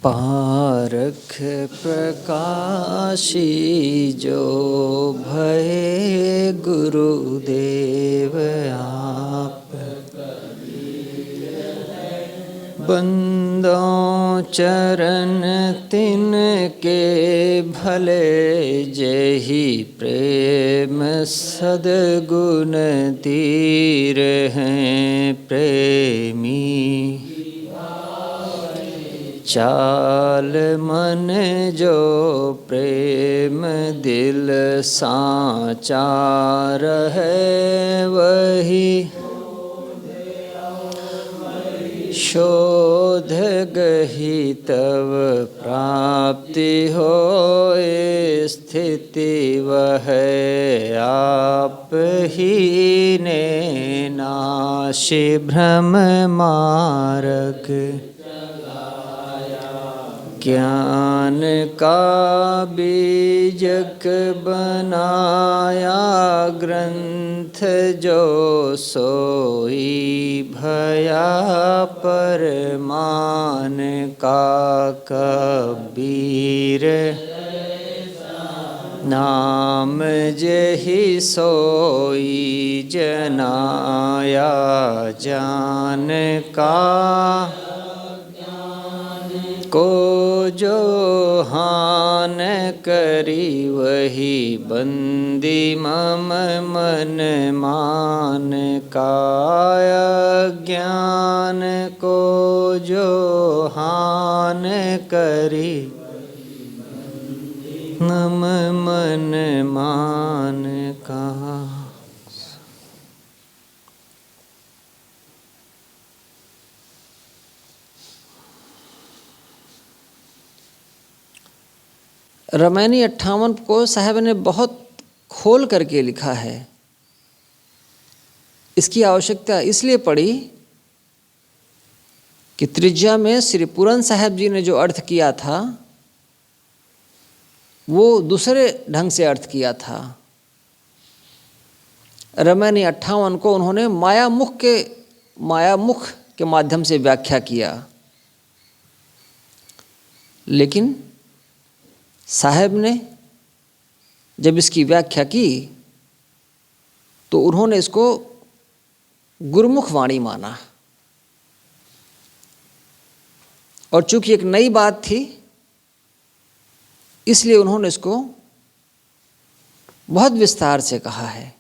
पारख प्रकाशी जो भये गुरुदेव आप, बंदों चरण तिनके भले, जेहि प्रेम सद्गुण तीर हैं प्रेमी। चाल मन जो प्रेम दिल साचा रहे, वही शोध गही तब प्राप्ति होए। स्थिति वह आप ही ने नाशि भ्रम मार्ग, ज्ञान का बीजक बनाया ग्रंथ, जो सोई भया परमान का कबीर। नाम जेहि सोई जनाया जान का, को जो हान करी वही बंदी मम मन मान का। ज्ञान को जो हान करी मम मन मान का। रामायणी 58 को साहब ने बहुत खोल करके लिखा है। इसकी आवश्यकता इसलिए पड़ी कि त्रिज्या में श्री पूरन साहब जी ने जो अर्थ किया था वो दूसरे ढंग से अर्थ किया था। रामायणी 58 को उन्होंने मायामुख के माध्यम से व्याख्या किया, लेकिन साहब ने जब इसकी व्याख्या की तो उन्होंने इसको गुरुमुख वाणी माना, और चूंकि एक नई बात थी इसलिए उन्होंने इसको बहुत विस्तार से कहा है।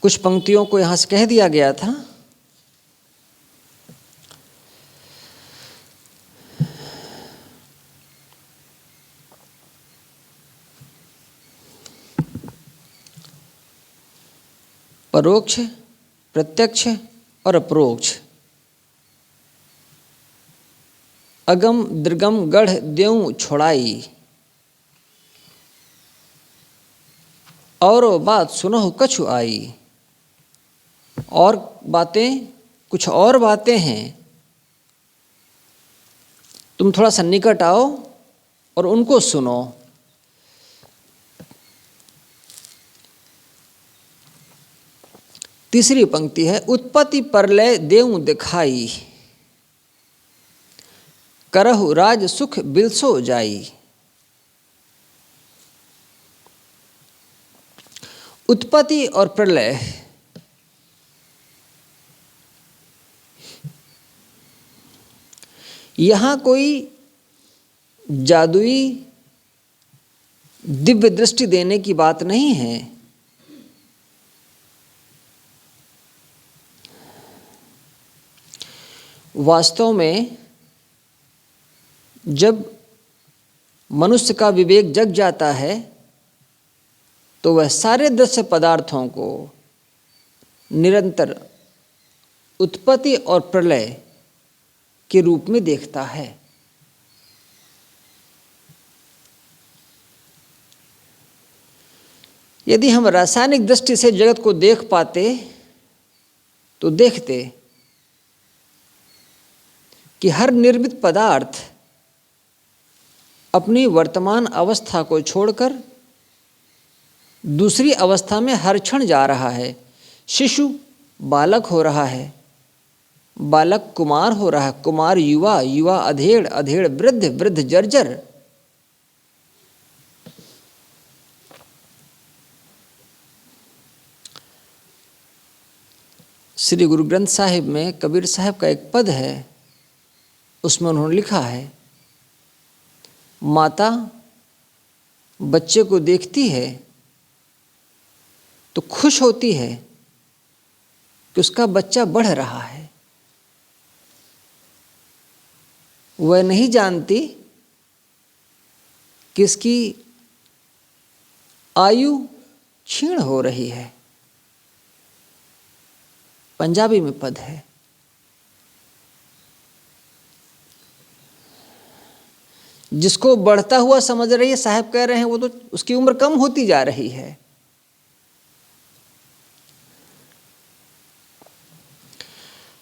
कुछ पंक्तियों को यहां से कह दिया गया था। परोक्ष, प्रत्यक्ष और अपरोक्ष, अगम दृगम गढ़ देऊं छोड़ाई, और बात सुनो कछु आई। और बातें, कुछ और बातें हैं, तुम थोड़ा सा निकट आओ और उनको सुनो। तीसरी पंक्ति है, उत्पत्ति परलय देऊं दिखाई, करहु राज सुख बिलसो जाई। उत्पत्ति और प्रलय, यहां कोई जादुई दिव्य दृष्टि देने की बात नहीं है। वास्तव में जब मनुष्य का विवेक जग जाता है तो वह सारे दृश्य पदार्थों को निरंतर उत्पत्ति और प्रलय के रूप में देखता है। यदि हम रासायनिक दृष्टि से जगत को देख पाते तो देखते कि हर निर्मित पदार्थ अपनी वर्तमान अवस्था को छोड़कर दूसरी अवस्था में हर क्षण जा रहा है। शिशु बालक हो रहा है, बालक कुमार हो रहा है, कुमार युवा, युवा अधेड़, अधेड़ वृद्ध, वृद्ध जर्जर। श्री गुरु ग्रंथ साहिब में कबीर साहब का एक पद है, उसमें उन्होंने लिखा है, माता बच्चे को देखती है तो खुश होती है कि उसका बच्चा बढ़ रहा है। वह नहीं जानती कि इसकी आयु क्षीण हो रही है। पंजाबी में पद है। जिसको बढ़ता हुआ समझ रही है, साहब कह रहे हैं, वो तो उसकी उम्र कम होती जा रही है।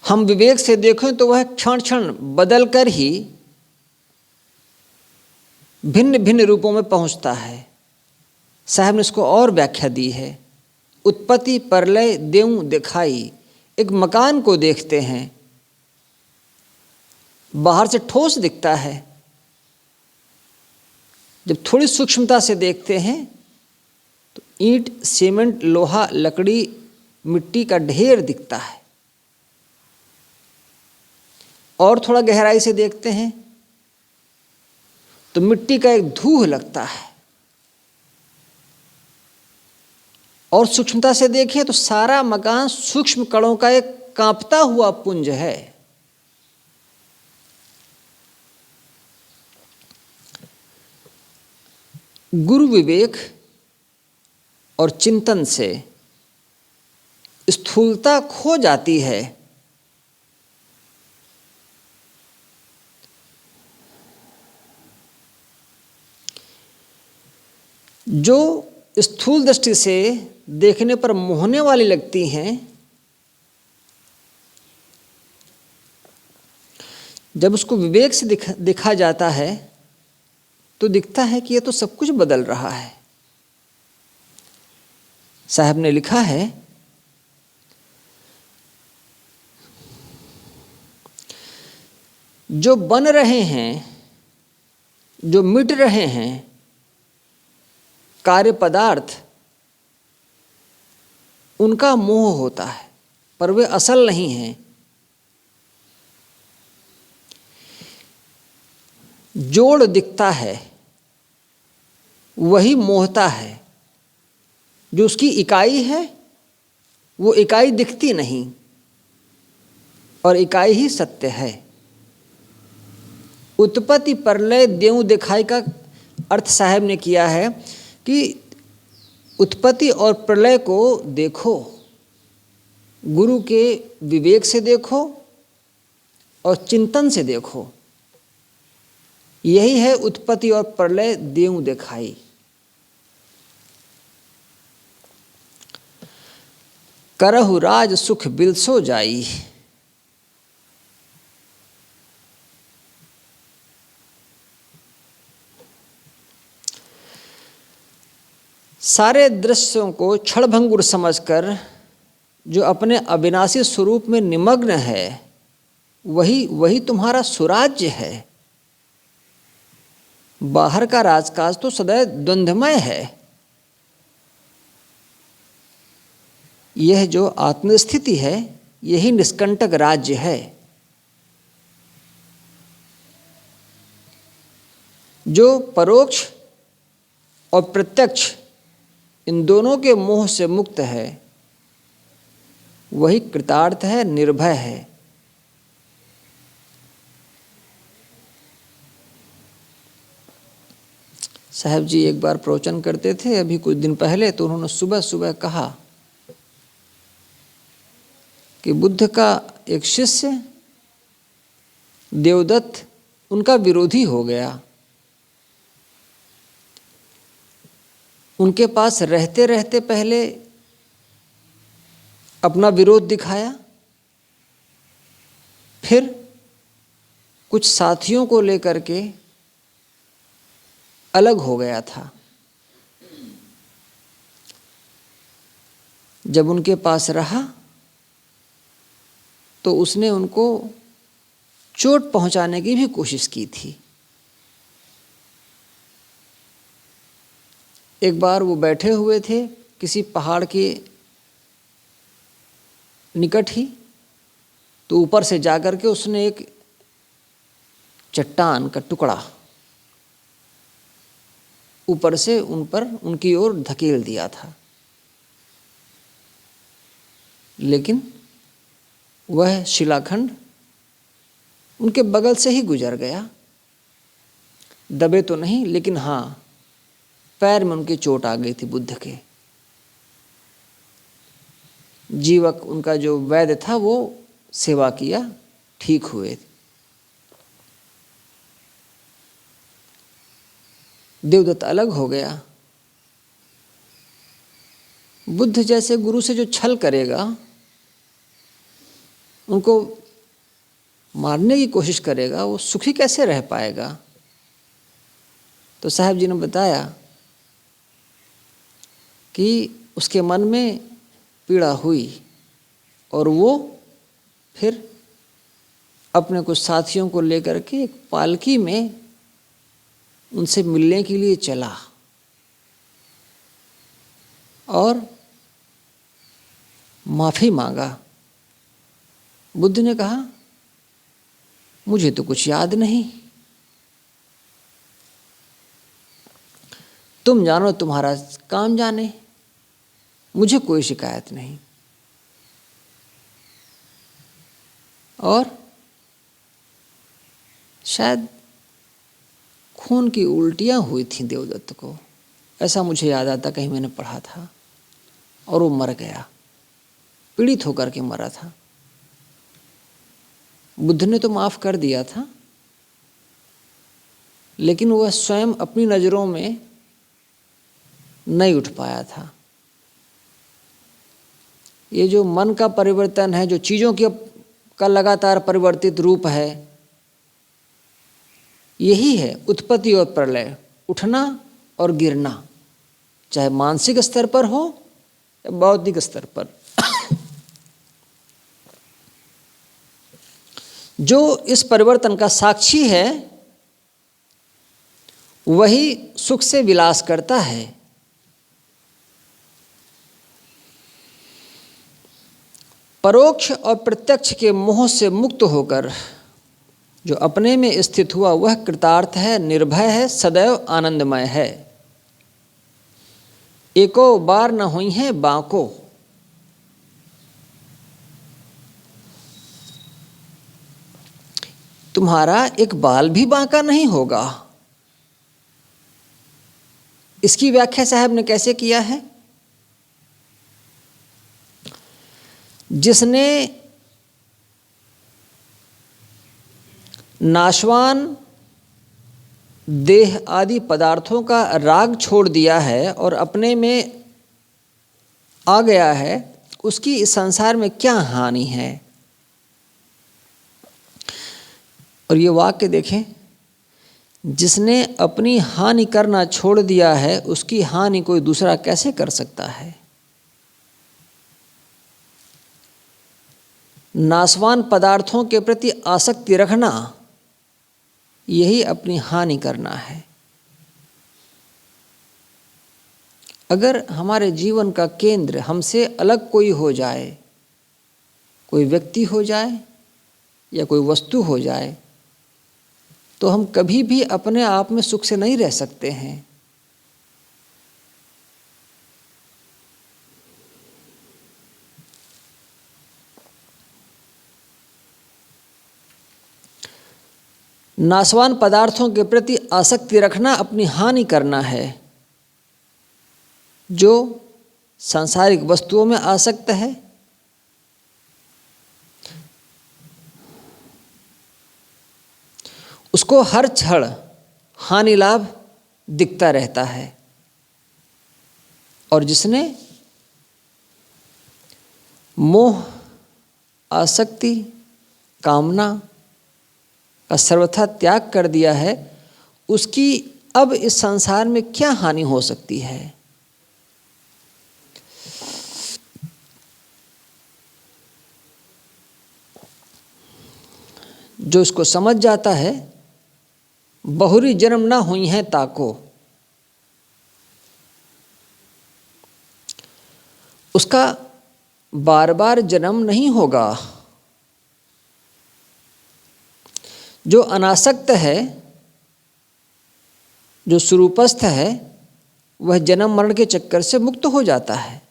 हम विवेक से देखें तो वह क्षण क्षण बदल कर ही भिन्न भिन्न रूपों में पहुंचता है। साहब ने इसको और व्याख्या दी है, उत्पत्ति प्रलय देऊं दिखाई। एक मकान को देखते हैं, बाहर से ठोस दिखता है, जब थोड़ी सूक्ष्मता से देखते हैं तो ईंट, सीमेंट, लोहा, लकड़ी, मिट्टी का ढेर दिखता है। और थोड़ा गहराई से देखते हैं तो मिट्टी का एक धूह लगता है। और सूक्ष्मता से देखें तो सारा मकान सूक्ष्म कणों का एक कांपता हुआ पुंज है। गुरु विवेक और चिंतन से स्थूलता खो जाती है। जो स्थूल दृष्टि से देखने पर मोहने वाली लगती हैं, जब उसको विवेक से देखा जाता है तो दिखता है कि ये तो सब कुछ बदल रहा है। साहब ने लिखा है, जो बन रहे हैं, जो मिट रहे हैं कार्य पदार्थ, उनका मोह होता है, पर वे असल नहीं हैं। जोड़ दिखता है, वही मोहता है। जो उसकी इकाई है, वो इकाई दिखती नहीं, और इकाई ही सत्य है। उत्पत्ति प्रलय देऊं दिखाई का अर्थ साहब ने किया है कि उत्पत्ति और प्रलय को देखो, गुरु के विवेक से देखो और चिंतन से देखो। यही है उत्पत्ति और प्रलय देऊं दिखाई। करहु राज सुख बिलसो जाई। सारे दृश्यों को क्षणभंगुर समझकर जो अपने अविनाशी स्वरूप में निमग्न है, वही तुम्हारा सुराज्य है। बाहर का राजकाज तो सदैव द्वंद्वमय है। यह जो आत्मस्थिति है, यही निष्कंटक राज्य है। जो परोक्ष और प्रत्यक्ष इन दोनों के मोह से मुक्त है, वही कृतार्थ है, निर्भय है। साहब जी एक बार प्रवचन करते थे अभी कुछ दिन पहले, तो उन्होंने सुबह सुबह कहा कि बुद्ध का एक शिष्य देवदत्त उनका विरोधी हो गया। उनके पास रहते रहते पहले अपना विरोध दिखाया, फिर कुछ साथियों को लेकर के अलग हो गया था। जब उनके पास रहा तो उसने उनको चोट पहुंचाने की भी कोशिश की थी। एक बार वो बैठे हुए थे किसी पहाड़ के निकट ही, तो ऊपर से जाकर के उसने एक चट्टान का टुकड़ा ऊपर से उनकी ओर धकेल दिया था, लेकिन वह शिलाखंड उनके बगल से ही गुजर गया। दबे तो नहीं, लेकिन हाँ, पैर में उनकी चोट आ गई थी बुद्ध के। जीवक उनका जो वैद्य था वो सेवा किया, ठीक हुए। देवदत्त अलग हो गया। बुद्ध जैसे गुरु से जो छल करेगा, उनको मारने की कोशिश करेगा, वो सुखी कैसे रह पाएगा। तो साहब जी ने बताया कि उसके मन में पीड़ा हुई और वो फिर अपने कुछ साथियों को लेकर के एक पालकी में उनसे मिलने के लिए चला और माफ़ी मांगा। बुद्ध ने कहा, मुझे तो कुछ याद नहीं, तुम जानो, तुम्हारा काम जाने, मुझे कोई शिकायत नहीं। और शायद खून की उल्टियां हुई थी देवदत्त को, ऐसा मुझे याद आता, कहीं मैंने पढ़ा था। और वो मर गया, पीड़ित होकर के मरा था। बुद्ध ने तो माफ कर दिया था, लेकिन वह स्वयं अपनी नज़रों में नहीं उठ पाया था। ये जो मन का परिवर्तन है, जो चीज़ों का लगातार परिवर्तित रूप है, यही है उत्पत्ति और प्रलय, उठना और गिरना, चाहे मानसिक स्तर पर हो या बौद्धिक स्तर पर। जो इस परिवर्तन का साक्षी है वही सुख से विलास करता है। परोक्ष और प्रत्यक्ष के मोह से मुक्त होकर जो अपने में स्थित हुआ वह कृतार्थ है, निर्भय है, सदैव आनंदमय है। एको बार न हुई है बांको। तुम्हारा एक बाल भी बांका नहीं होगा। इसकी व्याख्या साहब ने कैसे किया है? जिसने नाशवान देह आदि पदार्थों का राग छोड़ दिया है और अपने में आ गया है, उसकी इस संसार में क्या हानि है। और ये वाक्य देखें, जिसने अपनी हानि करना छोड़ दिया है उसकी हानि कोई दूसरा कैसे कर सकता है। नाशवान पदार्थों के प्रति आसक्ति रखना यही अपनी हानि करना है। अगर हमारे जीवन का केंद्र हमसे अलग कोई हो जाए, कोई व्यक्ति हो जाए या कोई वस्तु हो जाए, तो हम कभी भी अपने आप में सुख से नहीं रह सकते हैं। नाशवान पदार्थों के प्रति आसक्ति रखना अपनी हानि करना है। जो सांसारिक वस्तुओं में आसक्त है, उसको हर क्षण हानि लाभ दिखता रहता है। और जिसने मोह, आसक्ति, कामना का सर्वथा त्याग कर दिया है, उसकी अब इस संसार में क्या हानि हो सकती है। जो इसको समझ जाता है, बहुरी जन्म ना हुई हैं ताको, उसका बार बार जन्म नहीं होगा। जो अनासक्त है, जो स्वरूपस्थ है, वह जन्म मरण के चक्कर से मुक्त हो जाता है।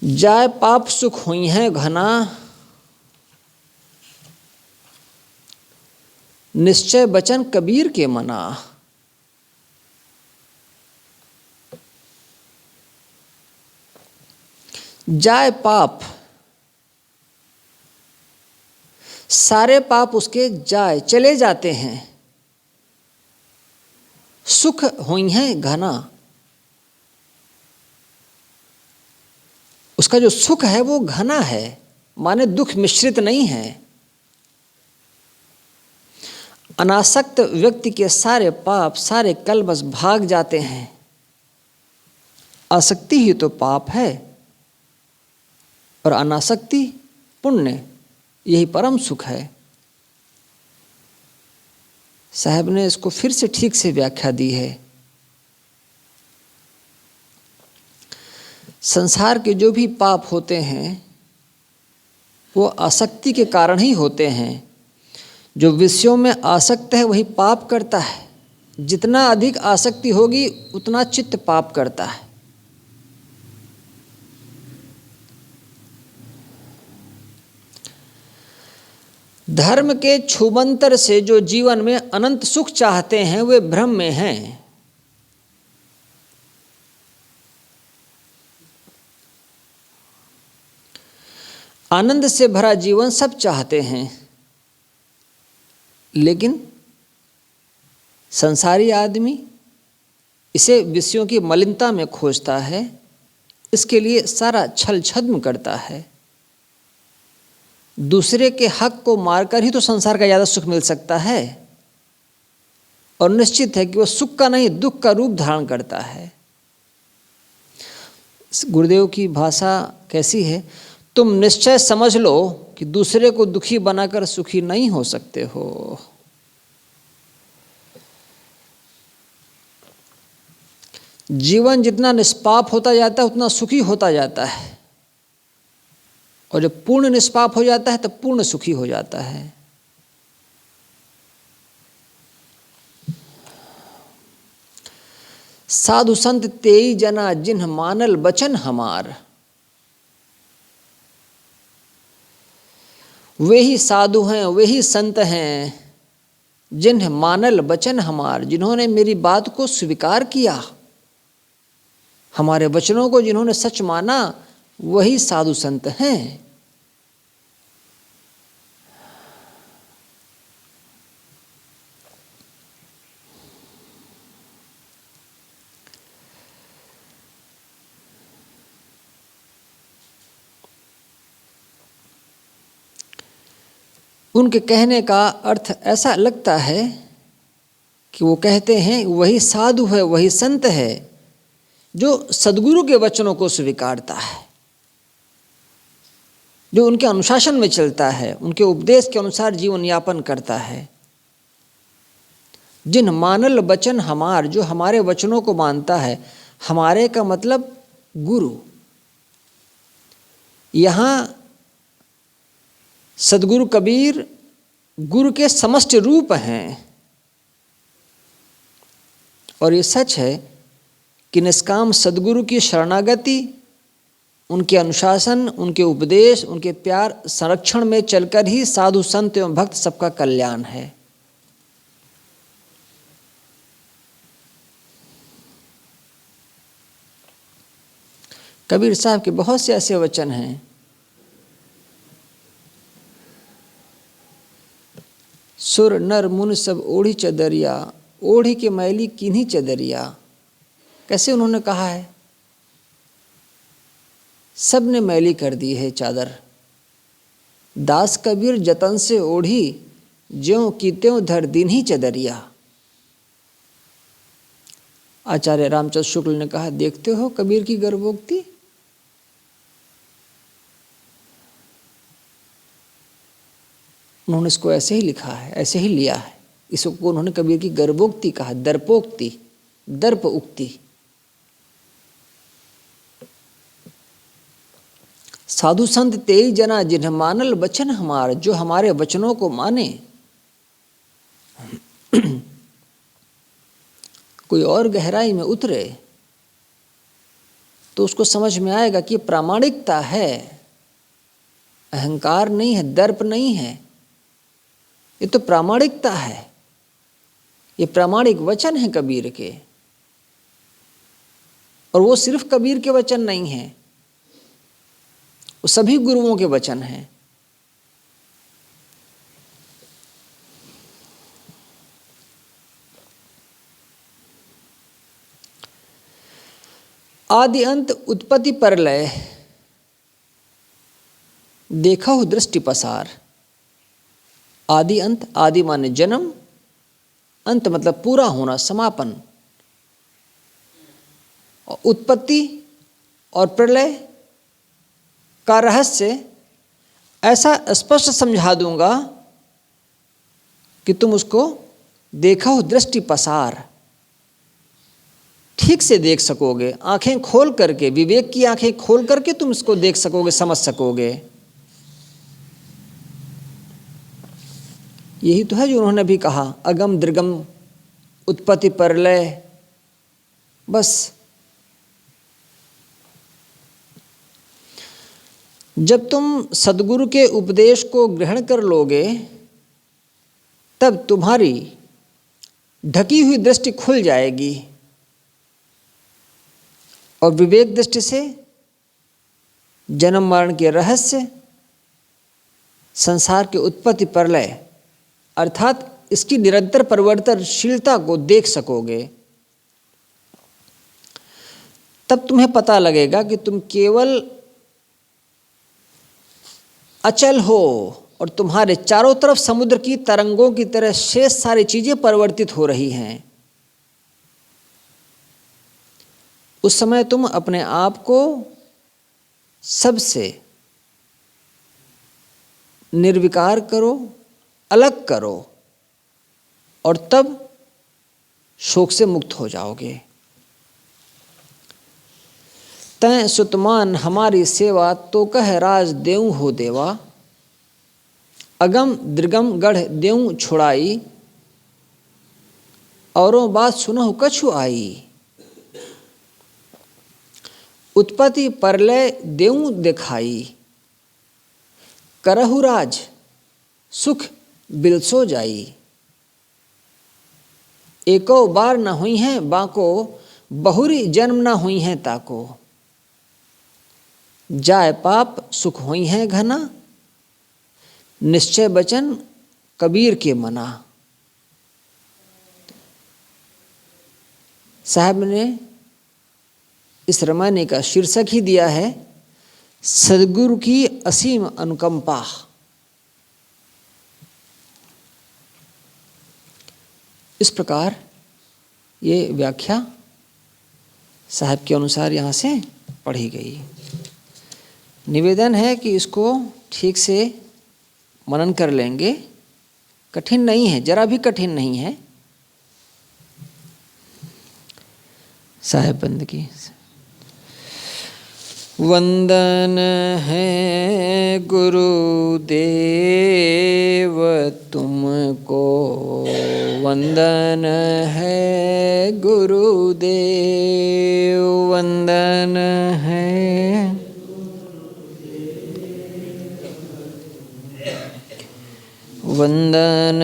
जाय पाप सुख हुई हैं घना, निश्चय बचन कबीर के मना। जाय पाप, सारे पाप उसके जाए चले जाते हैं। सुख हुई हैं घना, उसका जो सुख है वो घना है, माने दुख मिश्रित नहीं है। अनासक्त व्यक्ति के सारे पाप, सारे कलमश भाग जाते हैं। आसक्ति ही तो पाप है और अनासक्ति पुण्य, यही परम सुख है। साहब ने इसको फिर से ठीक से व्याख्या दी है। संसार के जो भी पाप होते हैं वो आसक्ति के कारण ही होते हैं। जो विषयों में आसक्त है वही पाप करता है। जितना अधिक आसक्ति होगी उतना चित्त पाप करता है। धर्म के छुमंतर से जो जीवन में अनंत सुख चाहते हैं वे भ्रम में हैं। आनंद से भरा जीवन सब चाहते हैं, लेकिन संसारी आदमी इसे विषयों की मलिनता में खोजता है। इसके लिए सारा छल छद्म करता है। दूसरे के हक को मारकर ही तो संसार का ज़्यादा सुख मिल सकता है, और निश्चित है कि वह सुख का नहीं दुख का रूप धारण करता है। गुरुदेव की भाषा कैसी है, तुम निश्चय समझ लो कि दूसरे को दुखी बनाकर सुखी नहीं हो सकते हो। जीवन जितना निष्पाप होता जाता है उतना सुखी होता जाता है, और जब पूर्ण निष्पाप हो जाता है तब पूर्ण सुखी हो जाता है। साधु संत तेई जना जिन्ह मानल बचन हमार, वे ही साधु हैं, वे ही संत हैं जिन्ह मानल बचन हमार, जिन्होंने मेरी बात को स्वीकार किया, हमारे वचनों को जिन्होंने सच माना, वही साधु संत हैं। उनके कहने का अर्थ ऐसा लगता है कि वो कहते हैं वही साधु है, वही संत है जो सद्गुरु के वचनों को स्वीकारता है, जो उनके अनुशासन में चलता है, उनके उपदेश के अनुसार जीवन यापन करता है। जिन मानल वचन हमार, जो हमारे वचनों को मानता है। हमारे का मतलब गुरु। यहाँ सद्गुरु कबीर गुरु के समष्टि रूप हैं, और ये सच है कि निष्काम सद्गुरु की शरणागति, उनके अनुशासन, उनके उपदेश, उनके प्यार संरक्षण में चलकर ही साधु संत एवं भक्त सबका कल्याण है। कबीर साहब के बहुत से ऐसे वचन हैं, सुर नर मुनि सब ओढ़ी चदरिया, ओढ़ी के मैली किन्हीं चदरिया। कैसे उन्होंने कहा है, सब ने मैली कर दी है चादर, दास कबीर जतन से ओढ़ी, ज्यों की त्यों धर दीन्ही चदरिया। आचार्य रामचंद्र शुक्ल ने कहा, देखते हो कबीर की गर्भोक्ति। उन्होंने इसको ऐसे ही लिखा है, ऐसे ही लिया है। इसको उन्होंने कबीर की गर्भोक्ति कहा, दर्पोक्ति, दर्प उक्ति। साधु संत तेई जना जिन्हें मानल वचन हमार, जो हमारे वचनों को माने। कोई और गहराई में उतरे तो उसको समझ में आएगा कि प्रामाणिकता है, अहंकार नहीं है, दर्प नहीं है, ये तो प्रामाणिकता है। ये प्रामाणिक वचन है कबीर के, और वो सिर्फ कबीर के वचन नहीं है, वो सभी गुरुओं के वचन हैं। आदि अंत उत्पत्ति परलय, देखा हो दृष्टि पसार। आदि अंत, आदि माने जन्म, अंत मतलब पूरा होना, समापन। उत्पत्ति और प्रलय का रहस्य ऐसा स्पष्ट समझा दूंगा कि तुम उसको देखा हो दृष्टि पसार, ठीक से देख सकोगे। आंखें खोल करके, विवेक की आंखें खोल करके तुम इसको देख सकोगे, समझ सकोगे। यही तो है जो उन्होंने भी कहा, अगम दृगम उत्पत्ति परलय। बस जब तुम सद्गुरु के उपदेश को ग्रहण कर लोगे, तब तुम्हारी ढकी हुई दृष्टि खुल जाएगी, और विवेक दृष्टि से जन्म मरण के रहस्य, संसार के उत्पत्ति प्रलय अर्थात इसकी निरंतर परिवर्तनशीलता को देख सकोगे। तब तुम्हें पता लगेगा कि तुम केवल अचल हो, और तुम्हारे चारों तरफ समुद्र की तरंगों की तरह शेष सारी चीजें परिवर्तित हो रही हैं। उस समय तुम अपने आप को सबसे निर्विकार करो, अलग करो, और तब शोक से मुक्त हो जाओगे। तैं सुतमान हमारी सेवा, तो कह राज देऊं हो देवा। अगम दृगम गढ़ देऊं छुड़ाई, औरों बात सुनो कछु आई। उत्पत्ति परलय देऊं दिखाई, करहु राज सुख बिलसो जाई। एको बार न हुई हैं बाको, बहुरी जन्म न हुई हैं ताको। जाय पाप सुख हुई हैं घना, निश्चय बचन कबीर के मना। साहब ने इस रामायण का शीर्षक ही दिया है, सद्गुरु की असीम अनुकंपा। इस प्रकार ये व्याख्या साहब के अनुसार यहाँ से पढ़ी गई। निवेदन है कि इसको ठीक से मनन कर लेंगे। कठिन नहीं है, जरा भी कठिन नहीं है। साहेब बंद की वंदन है गुरुदेव तुमको, वंदन है गुरुदेव, वंदन है वंदन।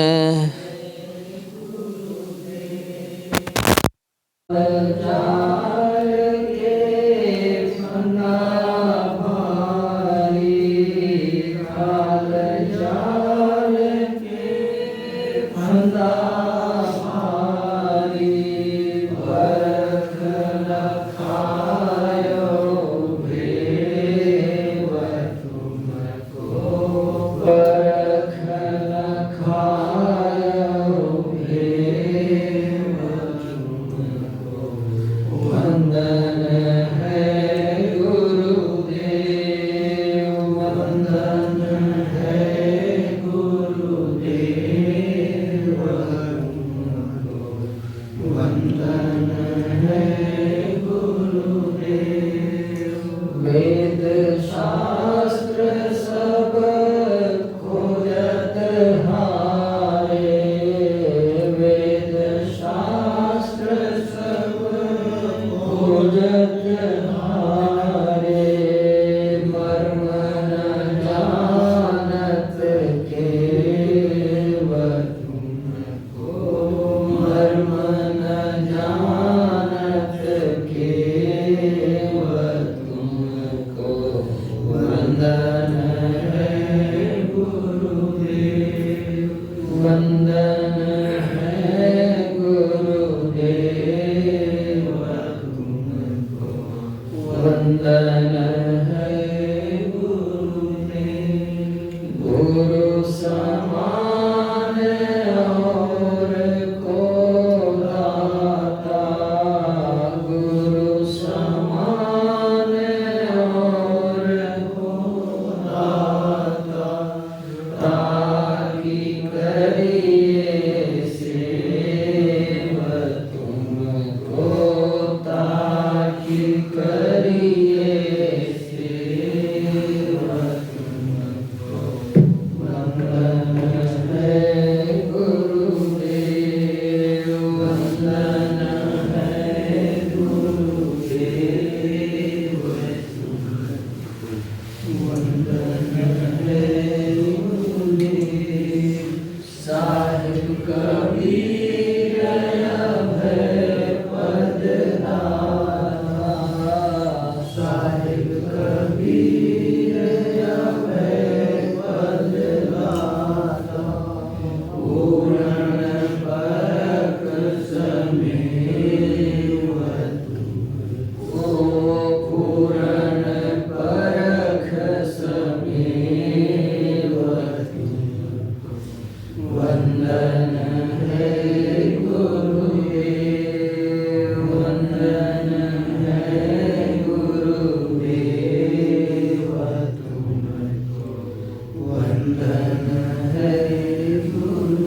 तुमको वंदन है गुरुदेव, वंदन है गुरुदेव तुमको, वंदन है गुरुदेव। गुरु समान और को दाता, गुरु समान और को दाता, ताकि करिए सेव तुमको, ताकि करिए सेव तुमको, वंदन है गुरुदेव, वंदन है गुरुदेव तुमको, वंदन है गुरुदेव। साहिब कबीर अभय पद दाता, साहिब कबीर अभय पद दाता, पूर्ण परख समेव तुमको, पूर्ण परख समेव तुमको, वंदन है गुरुदेव, वंदन है गुरुदेव तुमको, वंदन है गुरुदेव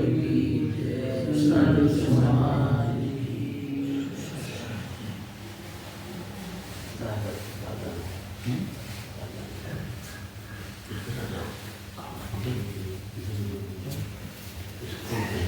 की जय, संत समाज की।